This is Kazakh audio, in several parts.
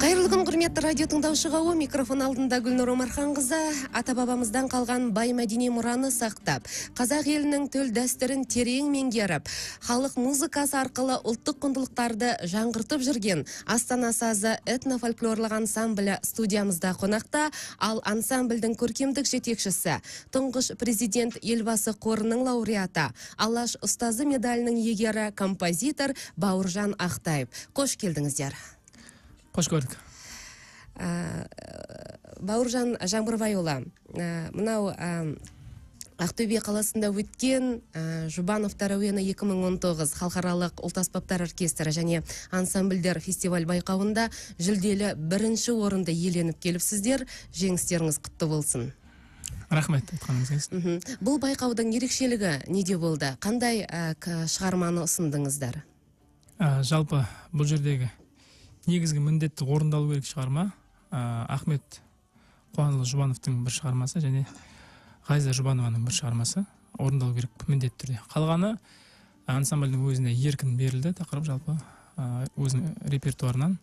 Кайырлы күн, құрметті радио тыңдаушыға, микрофон алдында Гүлнұр Омарханқызы. Ата-бабамыздан қалған бай мәдени мұраны сақтап, қазақ елінің төл дәстүрін терең меңгеріп, халық музыкасы арқылы ұлттық құндылықтарды жаңғыртып жүрген Астана сазы этнофольклорлық ансамблі студиямызда қонақта, ал ансамбльдің көркемдік жетекшісі, тұңғыш президент елбасы қорының лауреаты, Алаш ұстазы медалінің егері композитор Бауыржан Ақтаев. Қош келдіңіздер. Қош көрдік. Бауыржан Жаңбырбайұлы, мынау Ақтөбе қаласында өткен Жұбановтар әуені 2019 халықаралық ұлт аспаптар оркестрі және ансамбльдер фестиваль байқауында жүлделі бірінші орынды иеленіп келіпсіздер. Жеңістеріңіз құтты болсын. Рахмет, айтқаныңыз. Бұл байқаудың ерекшелігі неде болды? Қандай шығарманы ұсындыңыздар? Жалпы бұл жердегі негізгі міндетті орындалу керек шығарма Ахмет Қуанұлы Жұбановтың бір шығармасы және Ғайза Жұбанованың бір шығармасы орындалу керек міндетті түрде. Қалғаны ансамбльдің өзіне еркін берілді, тақырып жалпы өзінің репертуарынан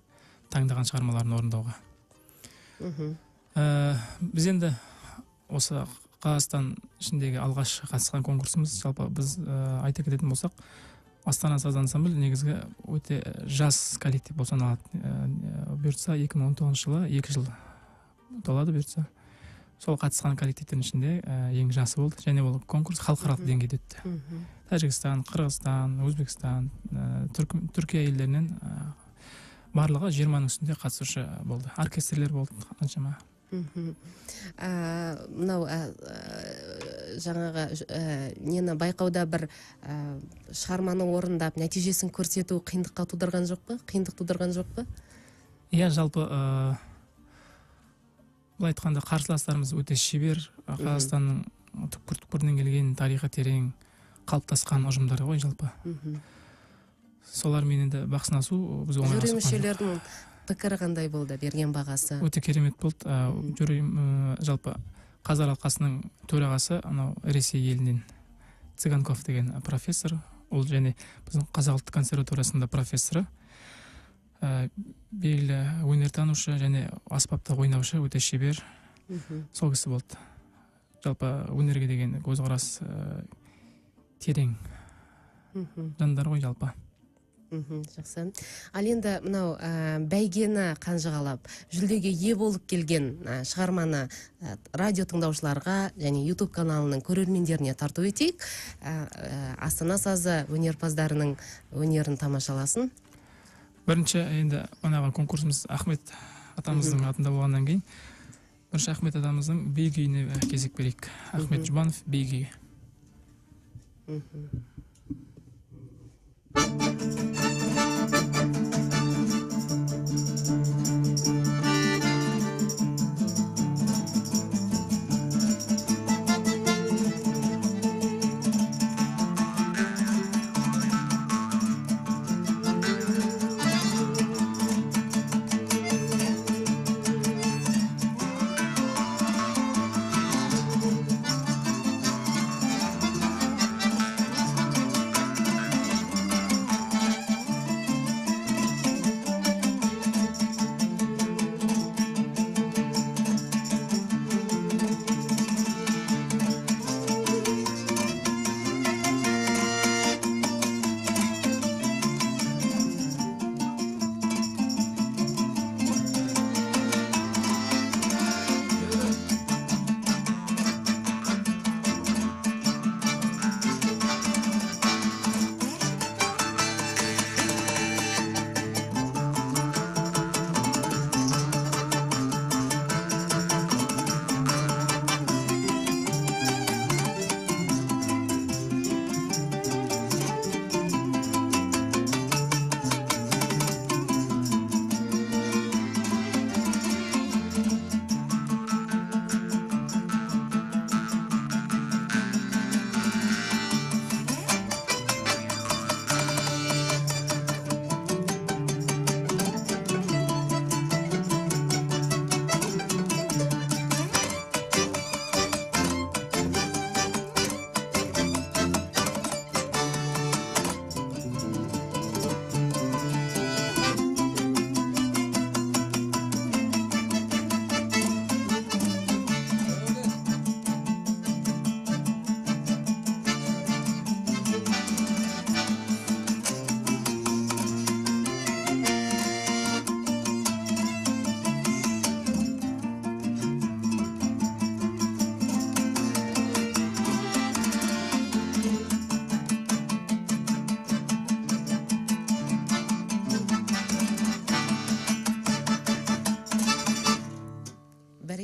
таңдаған шығармаларын орындауға. Біз енді осы Қазақстан ішіндегі алғаш қатысқан конкурсымыз, жалпы біз айта кететін болсақ, Астана саз ансамбль негізгі өте жас коллектив болып саналады. Бұйыртса 2019 жылы 2 жыл толады бұйыртса. Сол қатысқан коллективтердің ішінде ең жасы болды. Және ол конкурс халықаралық деңгейде өтті. Тәжікстан, Қырғызстан, Өзбекстан, Түркия елдерінен барлығы 20-ның үстінде қатысушы болды. Оркестрлер болды қаншама. Мынау жаңағы нені байқауда бір шығарманы орындап нәтижесін көрсету қиындық тудырған жоқ па? Иә, жалпы бұл айтқанда қарсыластарымыз өте шебер, Қазақстанның түкпір-түкпірінен келген тарихы терең қалыптасқан ұжымдары ғой жалпы. Солармен енді бақ сынасу біз оңай жюри мүшелердің пікірі қандай болды, берген бағасы? Өте керемет болды. Жюри жалпы Қазақ алқасының төрағасы анау Ресей елінен Цыганков деген профессор, ол және біздің Қазақ ұлттық консерваториясында профессоры, белгілі өнертанушы және аспапта ойнаушы, өте шебер. Сол кісі болды. Жалпы өнерге деген көзқарас терең жандар ғой жалпы. Жақсы. Ал енді мынау бәйгені қанжығалап, жүлдеге ие болып келген шығарманы радио тыңдаушыларға және YouTube каналының көрермендеріне тарту етейік. Астана сазы өнерпаздарының өнерін тамашаласын. Бірінші енді манағы конкурсымыз Ахмет атамыздың атында болғаннан кейін, бірінші Ахмет атамыздың бей күйіне кезек берейік. Ахмет Жұбанов бей күйі.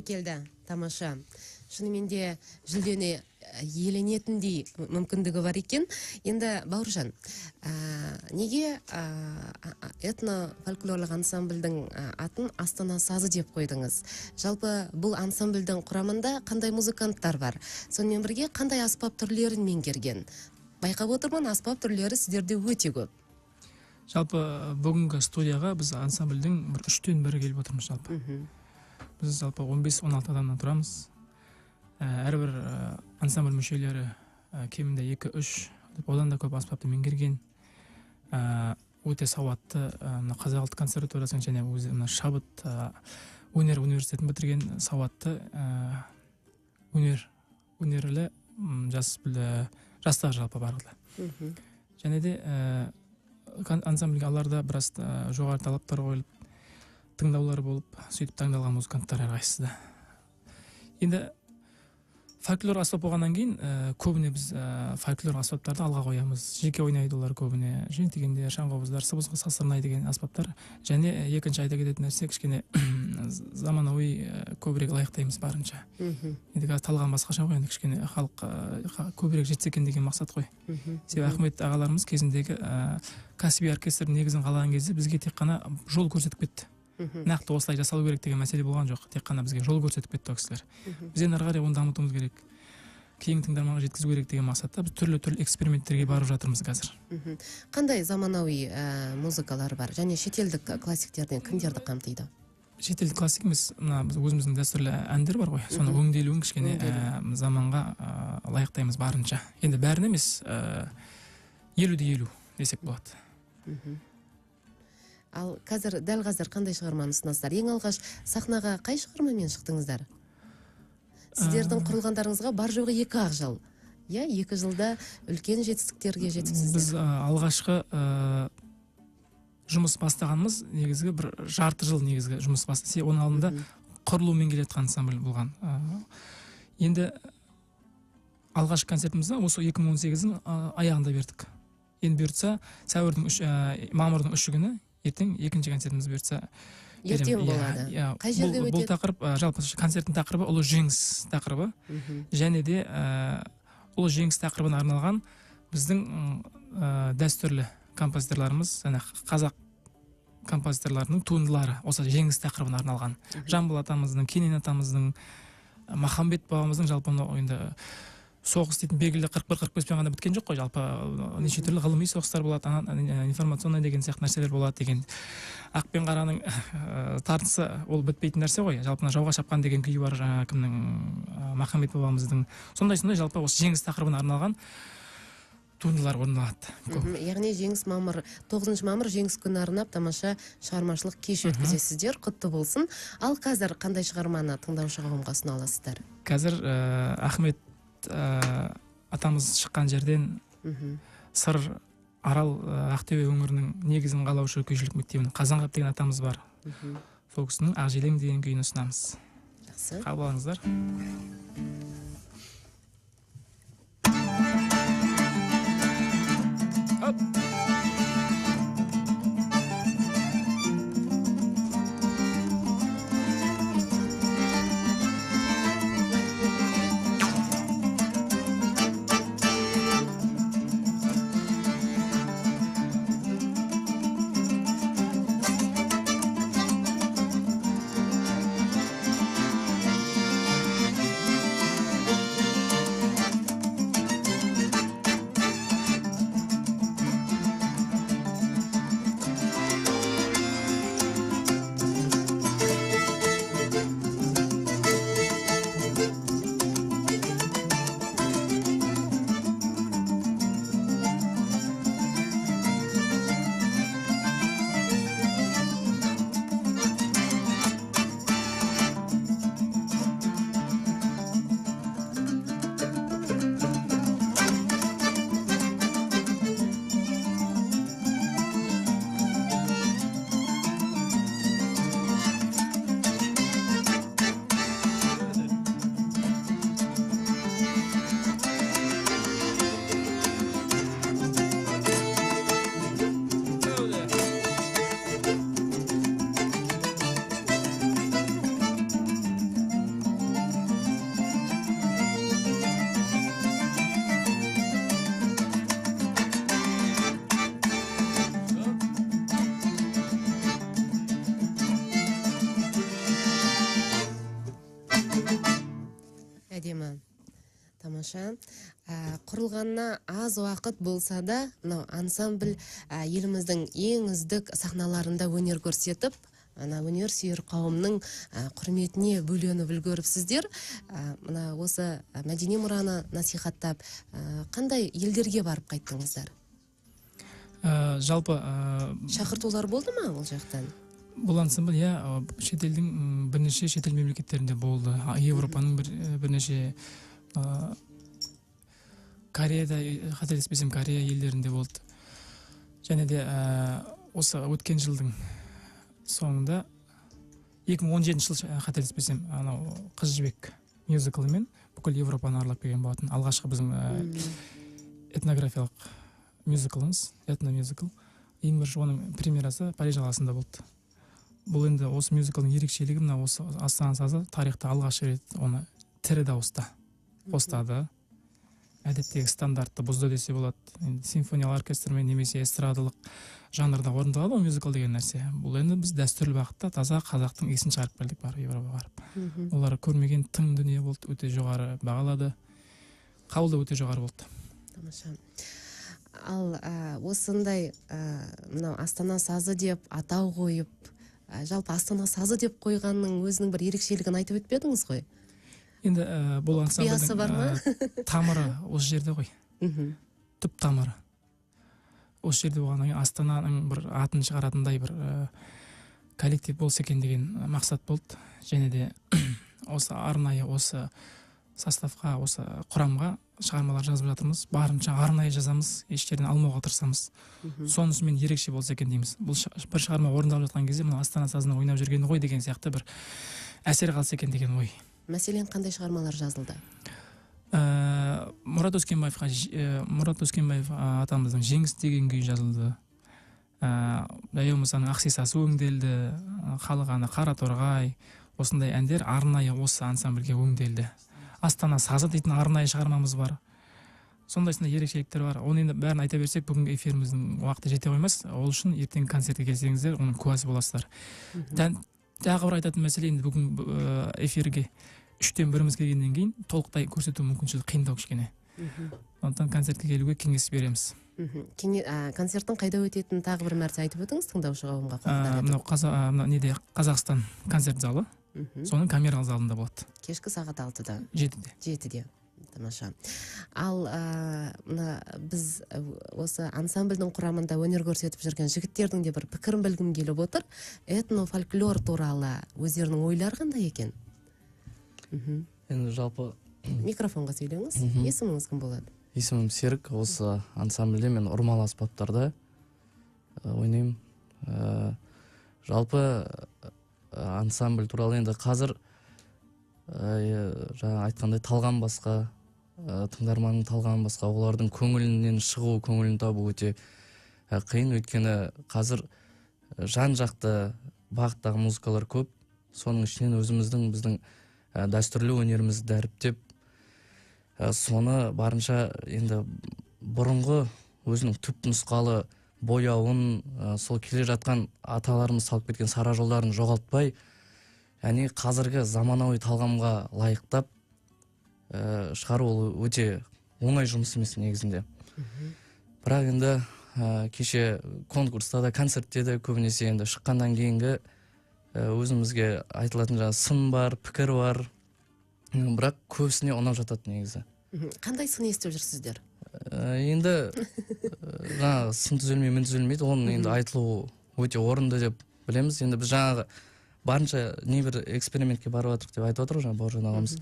бәрекелді, тамаша. Шынымен де жүлдені иеленетіндей мүмкіндігі бар екен. Енді Бауыржан, неге этно-фольклорлық ансамбльдің атын Астана сазы деп қойдыңыз? Жалпы бұл ансамбльдің құрамында қандай музыканттар бар? Сонымен бірге қандай аспап түрлерін меңгерген? Байқап отырмын, аспап түрлері сіздерде өте көп. Жалпы бүгінгі студияға біз ансамбльдің бір 3-тен бірі келіп отырмыз жалпы. Біз жалпы 15-16 адамнан тұрамыз. Әрбір ансамбль мүшелері кемінде 2-3, одан да көп аспапты меңгерген, өте сауатты, Қазақ ұлттық консерваториясын және өзі шабыт өнер университетін бітірген сауатты өнерлі жастар жалпы барлығы. Және де ансамбльге аларда біраз жоғары талаптар қойылып, тыңдаулар болып, сөйтіп таңдалған музыканттар әрқайсысы да. Енді фольклор аспап болғаннан кейін көбіне біз фольклор аспаптарды алға қоямыз. Жеке ойнайды олар көбіне. Жентігендер, шаңқобыздар, сыбызғы сасырнай деген аспаптар. Және екінші айта кететін нәрсе кішкене заманауи көбірек лайықтаймыз барынша. Енді қазір талған басқаша ғой, енді кішкене халық көбірек жетсе екен деген мақсат қой. Себебі Ахмет ағаларымыз кезіндегі кәсіби оркестрдің негізін қалаған кезде бізге тек қана жол көрсетіп кетті. Нақты осылай жасалу керек деген мәселе болған жоқ. Тек қана бізге жол көрсетіп кетті ол кісілер. Біз енді ары қарай оны дамытуымыз керек. Кейін тыңдарманға жеткізу керек деген мақсатта біз түрлі эксперименттерге барып жатырмыз қазір. Қандай заманауи музыкалар бар? Және шетелдік классиктерден кімдерді қамтиды? Шетелдік классик емес, біз өзіміздің дәстүрлі әндер бар ғой. Соны өңделуін кішкене заманға лайықтаймыз барынша. Енді бәрін емес, 50-50 десек болады. Ал дәл қазір қандай шығарманы ұсынасыздар? Ең алғаш сахнаға қай шығармамен шықтыңыздар? Сіздердің құрылғандарыңызға бар жоғы 2 жыл. 2 жылда үлкен жетістіктерге жетіпсіздер. Біз алғашқы жұмыс бастағанымыз негізгі бір жарты жыл негізгі жұмыс бастады. Оның алдында құрылумен келе жатқан ансамбль болған. Енді алғашқы концертімізді осы 2018-дің аяғында бердік. Енді бұйыртса мамырдың 3 күні ертең екінші концертіміз бұйыртса ертең болады. Қай жерде өтеді? Бұл тақырып, жалпы концерттің тақырыбы ұлы жеңіс тақырыбы. Және де ұлы жеңіс тақырыбына арналған біздің дәстүрлі композиторларымыз, қазақ композиторларының туындылары осы жеңіс тақырыбына арналған. Жамбыл атамыздың, Кенен атамыздың, Махамбет бабамыздың жалпы енді соғыс дейтін белгілі 41-45-пен ғана біткен жоқ қой, жалпы неше түрлі ғылыми соғыстар болады, информационный деген сияқты нәрселер болады деген. Ақ пен қараның тартысы ол бітпейтін нәрсе ғой, жалпы жауға шапқан деген күйі бар кімнің, Махамбет бабамыздың. Сондай жалпы осы жеңіс тақырыбына арналған туындылар орындалады. Яғни 9 мамыр жеңіс күні арнап тамаша шығармашылық кеш өткізесіздер, құтты болсын. Ал қазір қандай шығарманы тыңдаушы қауымға ұсына аласыздар? Қазір Ахмет атамыз шыққан жерден Сыр Арал Ақтөбе өңірінің негізін қалаушы күйшілік мектебінің Қазанғап деген атамыз бар. Сол кісінің Ақжелең деген күйін ұсынамыз. Жақсы. Қабыл алыңыздар. Тамаша. Құрылғанына аз уақыт болса да, мынау ансамбль еліміздің ең үздік сахналарында өнер көрсетіп, ана өнер сүйер қауымның құрметіне бөленіп үлгеріпсіздер. Мына осы мәдени мұраны насихаттап, қандай елдерге барып қайттыңыздар? Жалпы Шақыртулар болды ма ол жақтан? бұл ансамбль шетелдің бірнеше шетел мемлекеттерінде болды. Европаның бірнеше Кореяда, қателеспесем, Корея елдерінде болды. Және де осы өткен жылдың соңында 2017 жыл қателеспесем, анау Қыз жібек мюзиклімен бүкіл Европаны аралап келген болатын. Алғашқы біздің этнографиялық мюзикліміз, этномюзикл. Ең бірінші оның премьерасы Париж қаласында болды. Бұл енді осы мюзиклдің ерекшелігі мына осы Астана сазы тарихта алғаш рет оны тірі дауыста қостады. Әдеттегі стандартты бұзды десе болады. Симфониялық оркестрмен немесе эстрадалық жанрда орындалады мюзикл деген нәрсе. Бұл енді біз дәстүрлі бағытта таза қазақтың исін шығарып келдік бар Европаға барып. Олар көрмеген тың дүние болды, өте жоғары бағалады. Қабылдау өте жоғары болды. Тамаша. Ал осындай мынау Астана сазы деп атау қойып, жалпы Астана сазы деп қойғанның өзінің бір ерекшелігін айтып өтпедіңіз ғой? Енді бұл ансамбльдің тамыры осы жерде ғой. Түп тамыры. Осы жерде болғаннан кейін Астананың бір атын шығаратындай бір коллектив болса екен деген мақсат болды. Және де осы арнайы осы составқа, осы құрамға шығармалар жазып жатырмыз. Барынша арнайы жазамыз, ештерден алмауға тырысамыз. Сонысымен ерекше болса екен дейміз. Бұл бір шығарма орындалып жатқан кезде мына Астана сазының ойнап жүргені ғой деген сияқты бір әсер қалса екен деген ой. Мәселен, қандай шығармалар жазылды? Мұрат Өскенбаев атамыздың Жеңіс деген күй жазылды. Даяу Мұсаның Ақсисасы өңделді. Халық әні Қара торғай. Осындай әндер арнайы осы ансамбльге өңделді. Астана сазы дейтін арнайы шығармамыз бар. Сондайсында ерекшеліктер бар. Оны енді бәрін айта берсек, бүгінгі эфиріміздің уақыты жете қоймас. Ол үшін ертең концертке келсеңіздер, оның куәсі боласыздар. Тағы бір айтатын мәселе, енді бүгін эфирге 3-тен 1-іміз келгеннен кейін толықтай көрсету мүмкіншілігі қиындау кішкене. Сондықтан концертке келуге кеңес береміз. Концерттің қайда өтетінін тағы бір мәрте айтып өтіңіз тыңдаушы қауымға. Мынау Қазақстан концерт залы, соның камералық залында болады. Кешкі сағат 6-да. 7-де. Тамаша. Ал біз осы ансамбльдің құрамында өнер көрсетіп жүрген жігіттердің де бір пікірін білгім келіп отыр. Этно-фольклор туралы өздерінің ойлары қандай екен? Енді жалпы микрофонға сөйлеңіз. Есіміңіз кім болады? Есімім Серік. Осы ансамбльде мен ұрмалы аспаптарда ойнаймын. Жалпы ансамбль туралы енді қазір жаңа айтқандай талғам басқа, тыңдарманның талғамы басқа, олардың көңілінен шығу, көңілін табу өте қиын. Өйткені қазір жан-жақты бағыттағы музыкалар көп. Соның ішінен біздің дәстүрлі өнерімізді дәріптеп, соны барынша енді бұрынғы өзінің түп нұсқалы бояуын, сол келе жатқан аталарымыз салып кеткен сара жолдарын жоғалтпай, яғни қазіргі заманауи талғамға лайықтап шығару ол өте оңай жұмыс емес негізінде. Бірақ енді кеше конкурста да, концертте де көбінесе енді шыққаннан кейінгі өзімізге айтылатын сын бар, пікір бар, бірақ көбісіне ұнап жатады негізі. Қандай сын естіп жүрсіздер? Енді сын түзелмей, мін түзелмейді, оның енді айтылуы өте орынды деп білеміз. Енді біз жаңағы барынша небір экспериментке барып жатырық деп айтып отыр жаңа Бауыржан ағамыз.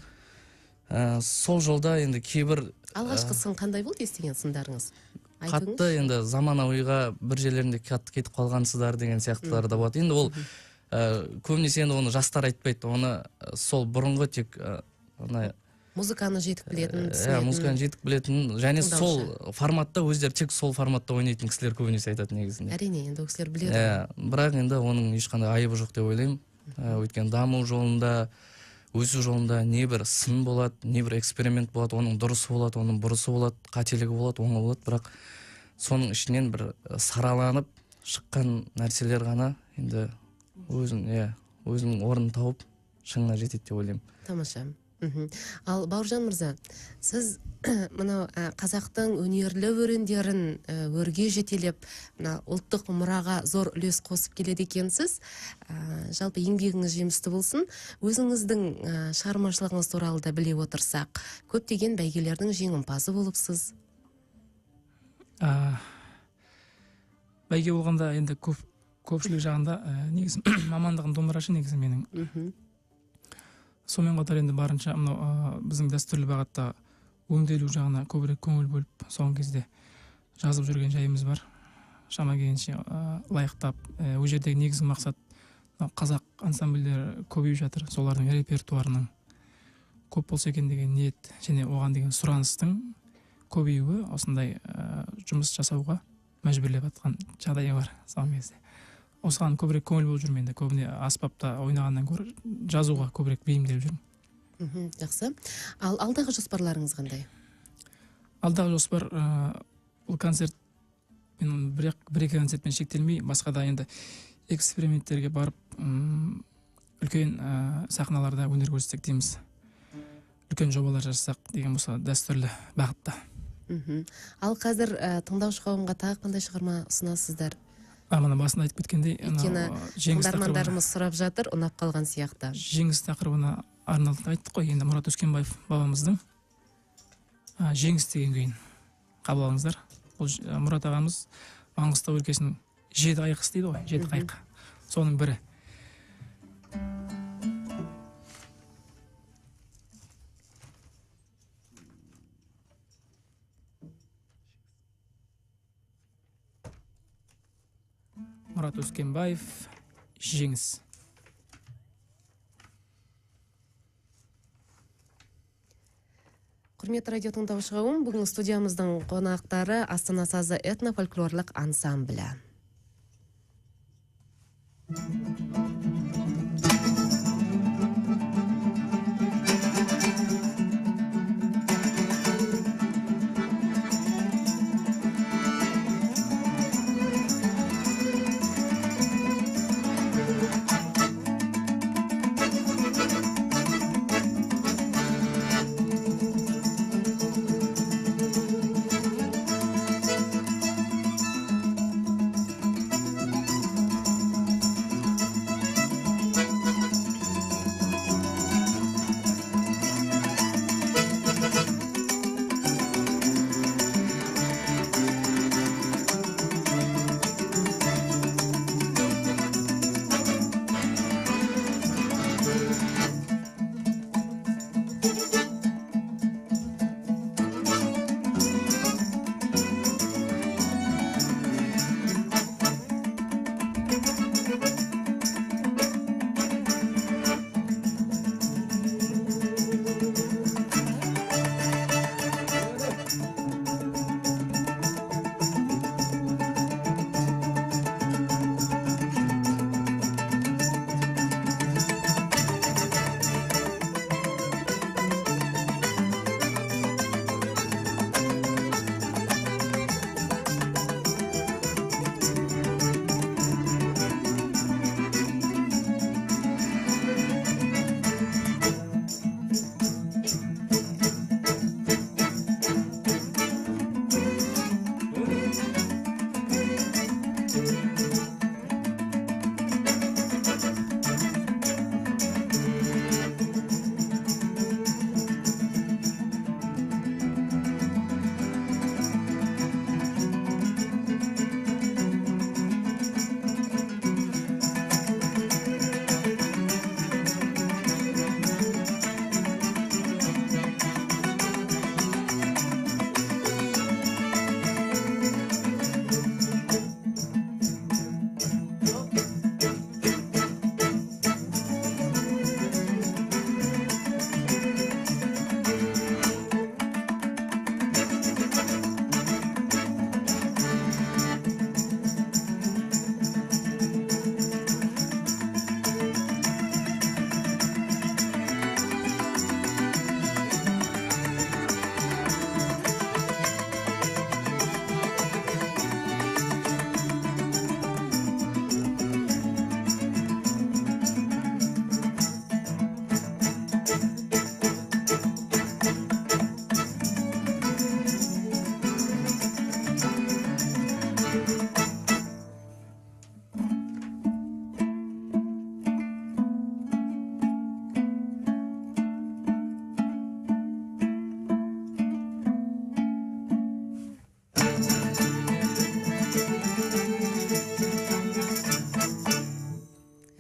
Сол жолда енді кейбір алғашқы сын қандай болды естіген сындарыңыз? Қатты енді заманауиға бір жерлерінде қатты кетіп қалғансыздар деген сияқтылар да болады. Енді ол көбінесе енді оны жастар айтпайды, оны сол бұрынғы тек музыканы жетік білетін, музыканы жетік білетін, және сол форматта өздері тек сол форматта ойнайтын кісілер көбінесе айтады негізінде. Әрине, енді ол кісілер біледі. Бірақ енді оның ешқандай айыбы жоқ деп ойлаймын. Өйткені даму жолында, өсу жолында небір сын болады, небір эксперимент болады, оның дұрысы болады, оның бұрысы болады, қателігі болады, оңы болады. Бірақ соның ішінен бір сараланып шыққан нәрселер ғана енді өзінің орнын тауып шыңына жетеді деп ойлаймын. Тамаша. Ал Бауыржан мырза, сіз мынау қазақтың өнерлі өрендерін өрге жетелеп, мына ұлттық мұраға зор үлес қосып келеді екенсіз. Жалпы еңбегіңіз жемісті болсын. Өзіңіздің шығармашылығыңыз туралы да біле отырсақ, көптеген бәйгелердің жеңімпазы болыпсыз. Бәйге болғанда енді көпшілік жағында негізі мамандығым домбырашы негізі менің. Сонымен қатар енді барынша мынау біздің дәстүрлі бағытта өңделу жағына көбірек көңіл бөліп, соңғы кезде жазып жүрген жайымыз бар. Шама келгенше лайықтап, ол жердегі негізгі мақсат қазақ ансамбльдері көбейіп жатыр. Солардың репертуарының көп болса екен деген ниет және оған деген сұраныстың көбеюі осындай жұмыс жасауға мәжбүрлеп жатқан жағдайы бар соңғы кезде. Осыған көбірек көңіл бөліп жүрмін енді. Көбіне аспапта ойнағаннан гөрі жазуға көбірек бейімделіп жүрмін. Жақсы. Ал алдағы жоспарларыңыз қандай? Алдағы жоспар бұл концерт мен бір-екі концертпен шектелмей, басқа да енді эксперименттерге барып, үлкен сахналарда өнер көрсетсек дейміз. Үлкен жобалар жасасақ деген болса дәстүрлі бағытта. Ал қазір тыңдаушы қауымға тағы қандай шығарма ұсынасыздар? Мына басында айтып кеткендей, тыңдармандарымыз сұрап жатыр, ұнап қалған сияқты. Жеңіс тақырыбына арналып айттық қой, енді Мұрат Өскенбаев бабамыздың жеңіс деген күйін қабыл алыңыздар. Бұл Мұрат ағамыз Маңғыстау өлкесінің 7 қайқысы дейді ғой, 7 қайқы. Соның бірі. Мұрат Өскенбаев, жеңіс. Құрметті радио тыңдаушы қауым, бүгін студиямыздың қонақтары Астана сазы этнофольклорлық ансамблі.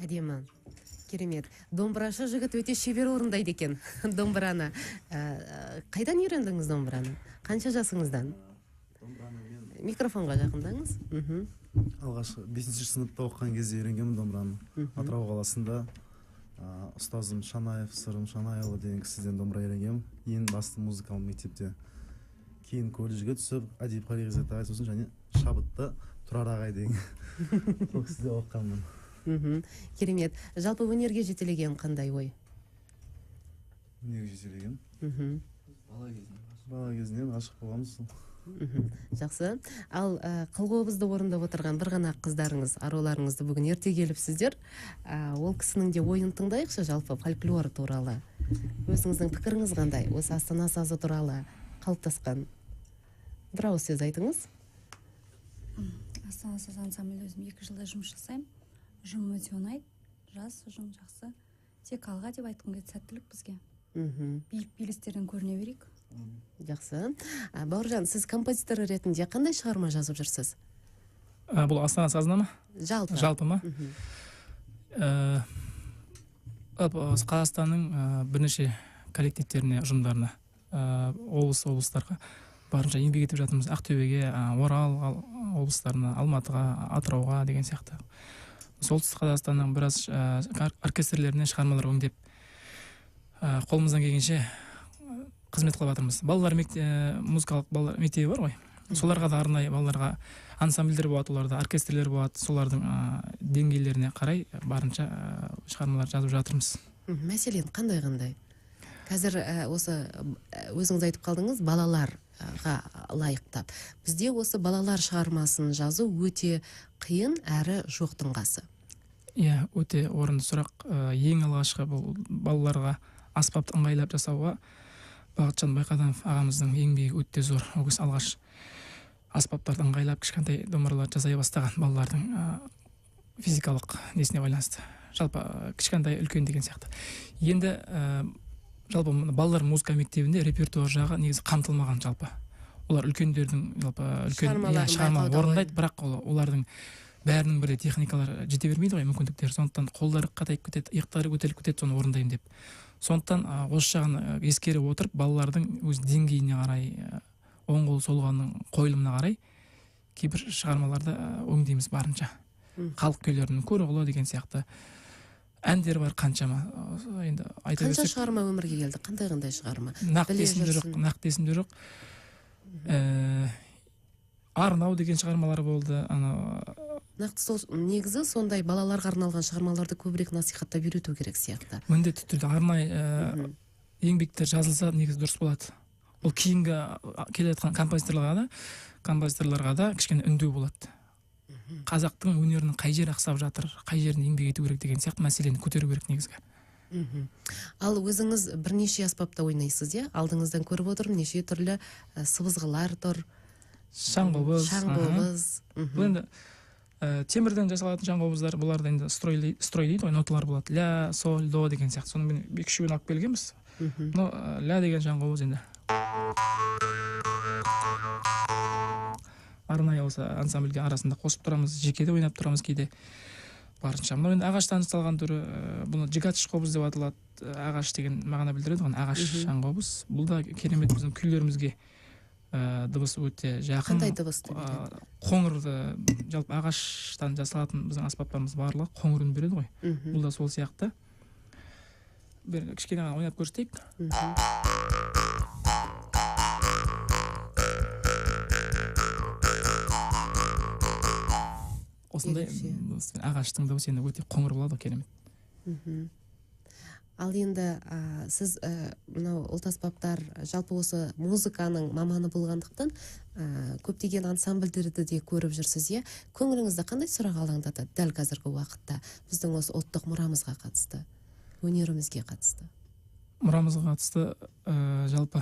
Әдемі. Керемет. Домбырашы жігіт өте шебер орындайды екен домбыраны. Қайдан үйрендіңіз домбыраны? Қанша жасыңыздан? Микрофонға жақындаңыз. Алғаш 5-ші сыныпта оқыған кезде үйренгенмін домбыраны. Атырау қаласында ұстазым Шанаев, Сырым Шанайұлы деген кісіден домбыра үйренгенмін. Ең басты музыкалық мектепте. Кейін колледжге түсіп, Әдип Қалиғизат ағай сосын және Шабытта Тұрар ағай деген сол кісіде оқығанмын. Керемет. Жалпы өнерге жетелеген қандай ой? Өнерге жетелеген? Бала кезінен ғашық болғанбыз. Жақсы. Ал қылғобызды орындап отырған бір ғана қыздарыңыз, аруларыңызды бүгін ерте келіпсіздер. Ол кісінің де ойын тыңдайықшы, жалпы фольклор туралы. Өзіңіздің пікіріңіз қандай? Осы Астана сазы туралы қалыптасқан. Бір ауыз сөз айтыңыз. Астана саз ансамблі өзім 2 жылда жұмыс жасаймын. Ұжым өте ұнайды, жас ұжым жақсы. Тек алға деп айтқым келеді, сәттілік бізге. Биік белестерден көріне берейік. Жақсы. Бауыржан, сіз композитор ретінде қандай шығарма жазып жүрсіз? Бұл Астана сазына ма? Жалпы ма? Қазақстанның бірнеше коллективтеріне, ұжымдарына, облыстарға барынша еңбек етіп жатырмыз. Ақтөбеге, Орал облыстарына, Алматыға, Атырауға деген сияқты. Солтүстік Қазақстанның біраз оркестрлеріне шығармалар өңдеп, қолымыздан келгенше қызмет қылып жатырмыз. Музыкалық балалар мектебі бар ғой. Соларға да арнайы балаларға ансамбльдер болады, оларда оркестрлер болады. Солардың деңгейлеріне қарай барынша шығармалар жазып жатырмыз. Мәселен, қандай? Қазір осы өзіңіз айтып қалдыңыз, балаларға лайықтап. Бізде осы балалар шығармасын жазу өте қиын әрі жоқтың қасы. Иә, өте орынды сұрақ. Ең алғашқы бұл балаларға аспапты ыңғайлап жасауға Бақытжан Байқадамов ағамыздың еңбегі өте зор. Ол кісі алғаш аспаптарды ыңғайлап кішкентай домбыралар жасай бастаған балалардың физикалық несіне байланысты. Жалпы кішкентай үлкен деген сияқты. Енді жалпы балалар музыка мектебінде репертуар жағы негізі қамтылмаған жалпы. Олар үлкендердің шығарма орындайды, бірақ олардың бәрінің бірде техникалар жете бермейді ғой, мүмкіндіктер. Сондықтан қолдары қатайып кетеді, иықтары көтеріліп кетеді, соны орындаймын деп. Сондықтан осы жағын ескере отырып, балалардың өз деңгейіне қарай, оң қол сол қолының қойылымына қарай кейбір шығармаларды өңдейміз барынша. Халық күйлерінің Көроғлы деген сияқты әндер бар қаншама. Енді айта берсек, қанша шығарма өмірге келді? Қандай шығарма? Нақты есімде жоқ. Арнау деген шығармалар болды. Нақты негізі сондай балаларға арналған шығармаларды көбірек насихаттап үйрету керек сияқты. Міндетті түрде арнайы еңбектер жазылса негізі дұрыс болады. Ол кейінгі келе жатқан композиторларға да кішкене үндеу болады. Қазақтың өнерінің қай жері ақсап жатыр, қай жерін еңбек ету керек деген сияқты мәселені көтеру керек негізгі. Ал өзіңіз бірнеше аспапта ойнайсыз, иә? Алдыңыздан көріп отырмын, неше түрлі сыбызғылар тұр. Шаңқобыз. Бұл енді темірден жасалатын шаңқобыздар, бұларда енді строй дейді ғой, ноталар болады. Ля, соль, до деген сияқты. Соның мен 2-3 алып келгенбіз. Ля деген шаңқобыз енді. Арнайы осы ансамбльге арасында қосып тұрамыз, жекеде ойнап тұрамыз кейде. Барынша. Мынау енді ағаштан жасалған түрі, бұны жигатыш қобыз деп аталады. Ағаш деген мағына білдіреді ғой, ағаш шаңқобыз. Бұл да керемет біздің күйлерімізге дыбыс өте жақын. Қандай дыбысты береді? Қоңырды, жалпы ағаштан жасалатын біздің аспаптарымыз барлығы қоңыр үн береді ғой. Бұл да сол сияқты. Бір кішкене ойнап көрсетейік. Осындай ағаштың дыбысы енді өте қоңыр болады, керемет. Ал енді сіз мынау ұлт аспаптар жалпы осы музыканың маманы болғандықтан көптеген ансамбльдерді де көріп жүрсіз, иә? Көңіліңізді қандай сұрақ алаңдатады дәл қазіргі уақытта біздің осы ұлттық мұрамызға қатысты, өнерімізге қатысты? Мұрамызға қатысты жалпы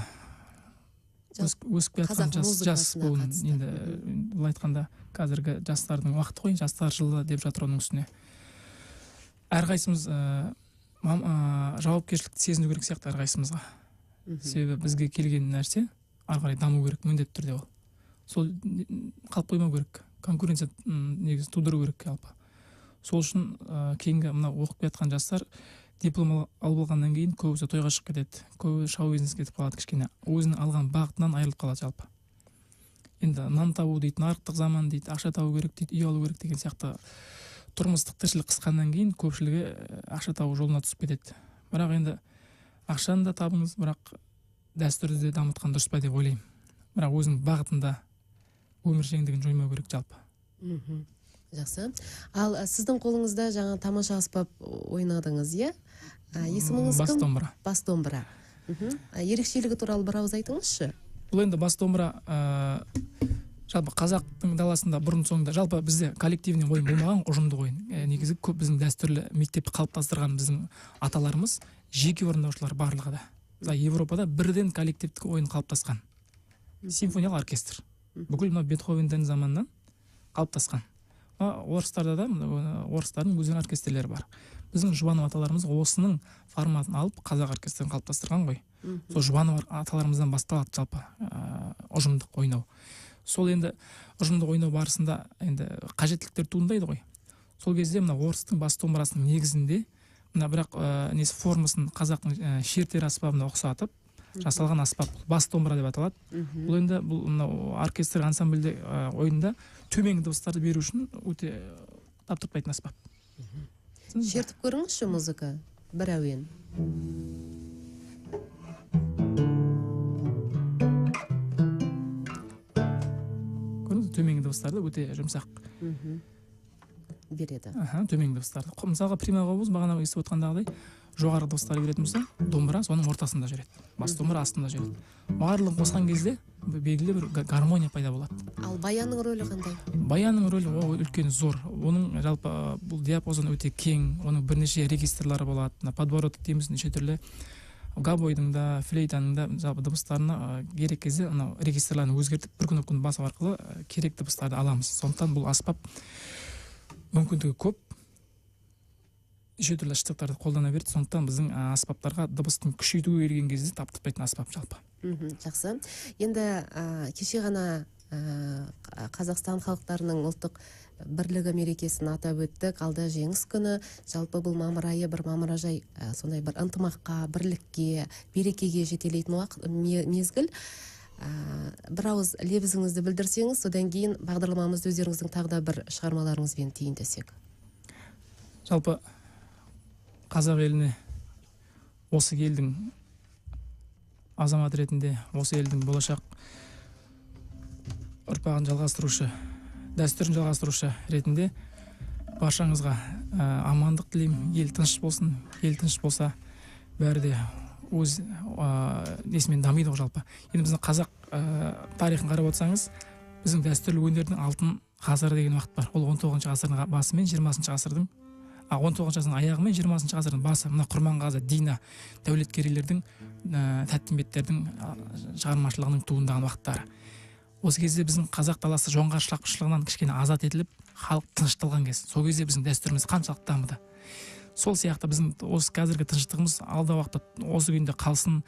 өсіп жатқан жас буын, енді бұл айтқанда қазіргі жастардың уақыты ғой, жастар жылы деп жатыр оның үстіне. Әрқайсымыз жауапкершілікті сезіну керек сияқты әрқайсымызға. Себебі бізге келген нәрсе ары қарай даму керек, міндетті түрде ол. Сол қалып қоймау керек. Конкуренция негізі тудыру керек жалпы. сол үшін кейінгі мына оқып жатқан жастар диплом алып алғаннан кейін көбісі тойға шығып кетеді, көбі шоу-бизнеске кетіп қалады, кішкене өзінің алған бағытынан айырылып қалады жалпы. Енді нан табу дейді, нарықтық заман дейді, ақша табу керек дейді, үй алу керек деген сияқты тұрмыстық тіршілік қысқаннан кейін көпшілігі ақша табу жолына түсіп кетеді. Бірақ енді ақшаны да табыңыз, бірақ дәстүрді де дамытқан дұрыс па деп ойлаймын. Бірақ өзінің бағытында өміршеңдігін жоймау керек жалпы. Жақсы. Ал сіздің қолыңызда жаңа тамаша аспап ойнадыңыз, иә? Есіміңіз Бас кім? домбыра. Бас домбыра. Ерекшелігі туралы бір ауыз айтыңызшы. Бұл енді бас домбыра жалпы қазақтың даласында бұрын соңында жалпы бізде коллективный ойын болмаған, ұжымдық ойын. Негізі көп біздің дәстүрлі мектепті қалыптастырған біздің аталарымыз жеке орындаушылар барлығы да. Европада бірден коллективтік ойын қалыптасқан. Симфониялық оркестр. Бүкіл мына Бетховенден заманнан қалыптасқан. Орыстарда да орыстардың өздерінің оркестрлері бар. Біздің Жұбанов аталарымыз осының форматын алып қазақ оркестрін қалыптастырған ғой. Сол Жұбанов аталарымыздан басталады жалпы ұжымдық ойнау. Сол енді ұжымдық ойнау барысында енді қажеттіліктер туындайды ғой. Сол кезде мына орыстың бас домбырасының негізінде мына бірақ несі формасын қазақтың шертер аспабына ұқсатып жасалған аспап бас домбыра деп аталады. Бұл енді бұл оркестр ансамбльде ойында төменгі дыбыстарды беру үшін өте таптыртпайтын аспап. Шертіп көріңізші музыка, бір әуен. Көрдіңіз, төменгі дыбыстарды өте жұмсақ береді. Төменгі дыбыстарды. Мысалға прима қобыз бағана естіп отқандағыдай жоғары дыбыстарды беретін болса, домбыра соның ортасында жүреді. Бас домбыра астында жүреді. Барлығын қосқан кезде белгілі бір гармония пайда болады. Ал баянның рөлі қандай? Баянның рөлі үлкен зор. Оның жалпы бұл диапазон өте кең. Оның бірнеше регистрлары болады. Подбородок дейміз, неше түрлі габойдың да, флейтаның да жалпы дыбыстарына керек кезде анау регистрларын өзгертіп, бір кнопканы басу арқылы керек дыбыстарды аламыз. Сондықтан бұл аспап мүмкіндігі көп. Неше түрлі штықтарды қолдана береді. Сондықтан біздің аспаптарға дыбыстың күшейтуге келген кезде таптыртпайтын аспап жалпы. Жақсы. Енді кеше ғана Қазақстан халықтарының ұлттық бірлігі мерекесін атап өттік. Алда жеңіс күні. Жалпы бұл мамыр айы бір мамыражай сондай бір ынтымаққа, бірлікке, берекеге жетелейтін мезгіл. Бір ауыз лебізіңізді білдірсеңіз, содан кейін бағдарламамызды өздеріңіздің тағы да бір шығармаларыңызбен түйіндесек. Жалпы қазақ еліне осы елдің азамат ретінде, осы елдің болашақ ұрпағын жалғастырушы, дәстүрін жалғастырушы ретінде баршаңызға амандық тілеймін. Ел тыныш болсын. Ел тыныш болса, бәрі де өз несімен дамиды ғой жалпы. Енді біздің қазақ тарихын қарап отырсаңыз, біздің дәстүрлі өнердің алтын ғасыры деген уақыт бар. Ол 19 ғасырдың басы мен 20 ғасырдың 19 ғасырдың аяғы мен 20 ғасырдың басы. Мына Құрманғазы, Дина, дәулеткерейлердің, тәттімбеттердің шығармашылығының туындаған уақыттары. Осы кезде біздің қазақ даласы жоңғаршылығынан кішкене азат етіліп, халық тынышталған кез. Сол кезде біздің дәстүріміз қаншалықты дамыды. Сол сияқты біздің осы қазіргі тыныштығымыз алда уақытта осы күйінде қалсын,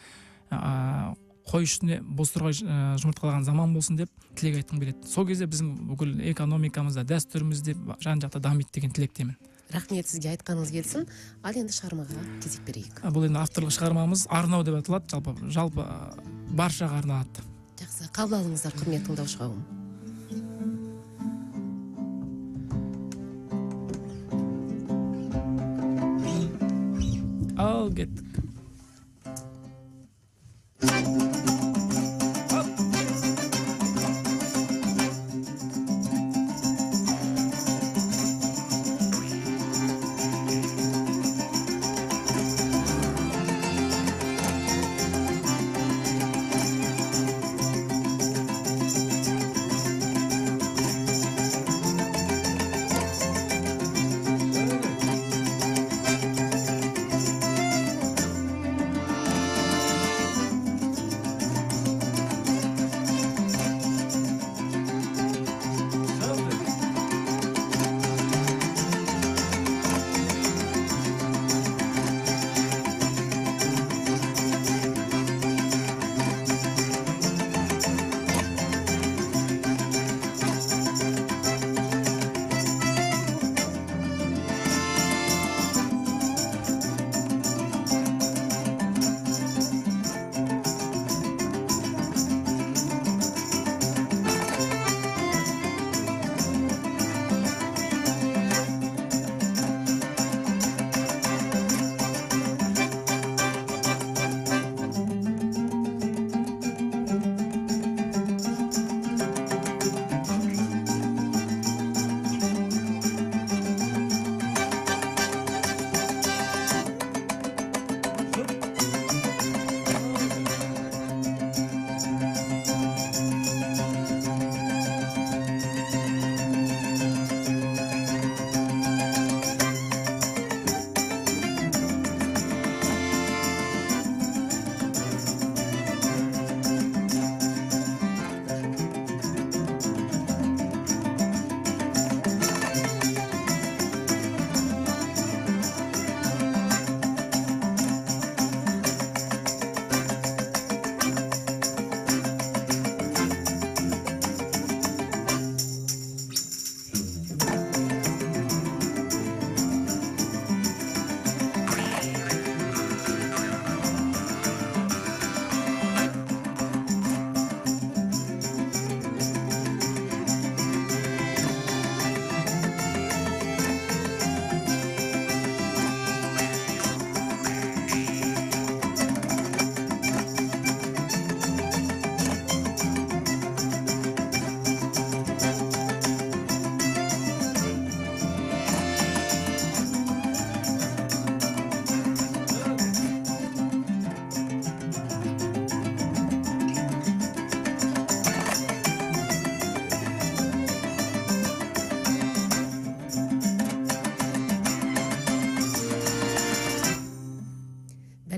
қой үстіне бозторғай жұмыртқалаған заман болсын деп тілек айтқым келеді. Сол кезде біздің бүкіл экономикамызда, дәстүрімізде жан-жақты дамиды деген тілектемін. Рахмет, сізге айтқаныңыз келсін. Ал енді шығармаға кезек берейік. Бұл енді авторлық шығармамыз Арнау деп аталады, жалпы баршаға арналады. Жақсы, қабыл алыңыздар, құрметті тыңдаушы қауым. Ал кеттік.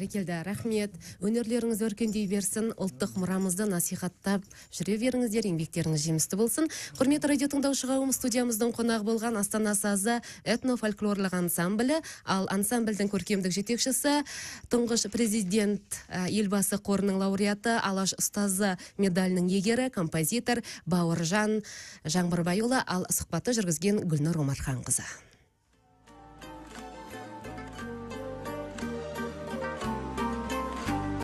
Бәрекелді, рахмет. Өнерлеріңіз өркендей берсін, ұлттық мұрамызды насихаттап жүре беріңіздер, еңбектеріңіз жемісті болсын. Құрметті радио тыңдаушы қауым, студиямыздың қонағы болған Астана сазы этно-фольклорлық ансамблі, ал ансамбльдің көркемдік жетекшісі тұңғыш президент елбасы қорының лауреаты, Алаш ұстазы медалінің егері, композитор Бауыржан Жаңбырбайұлы, ал сұхбатты жүргізген Гүлнұр Омарханқызы.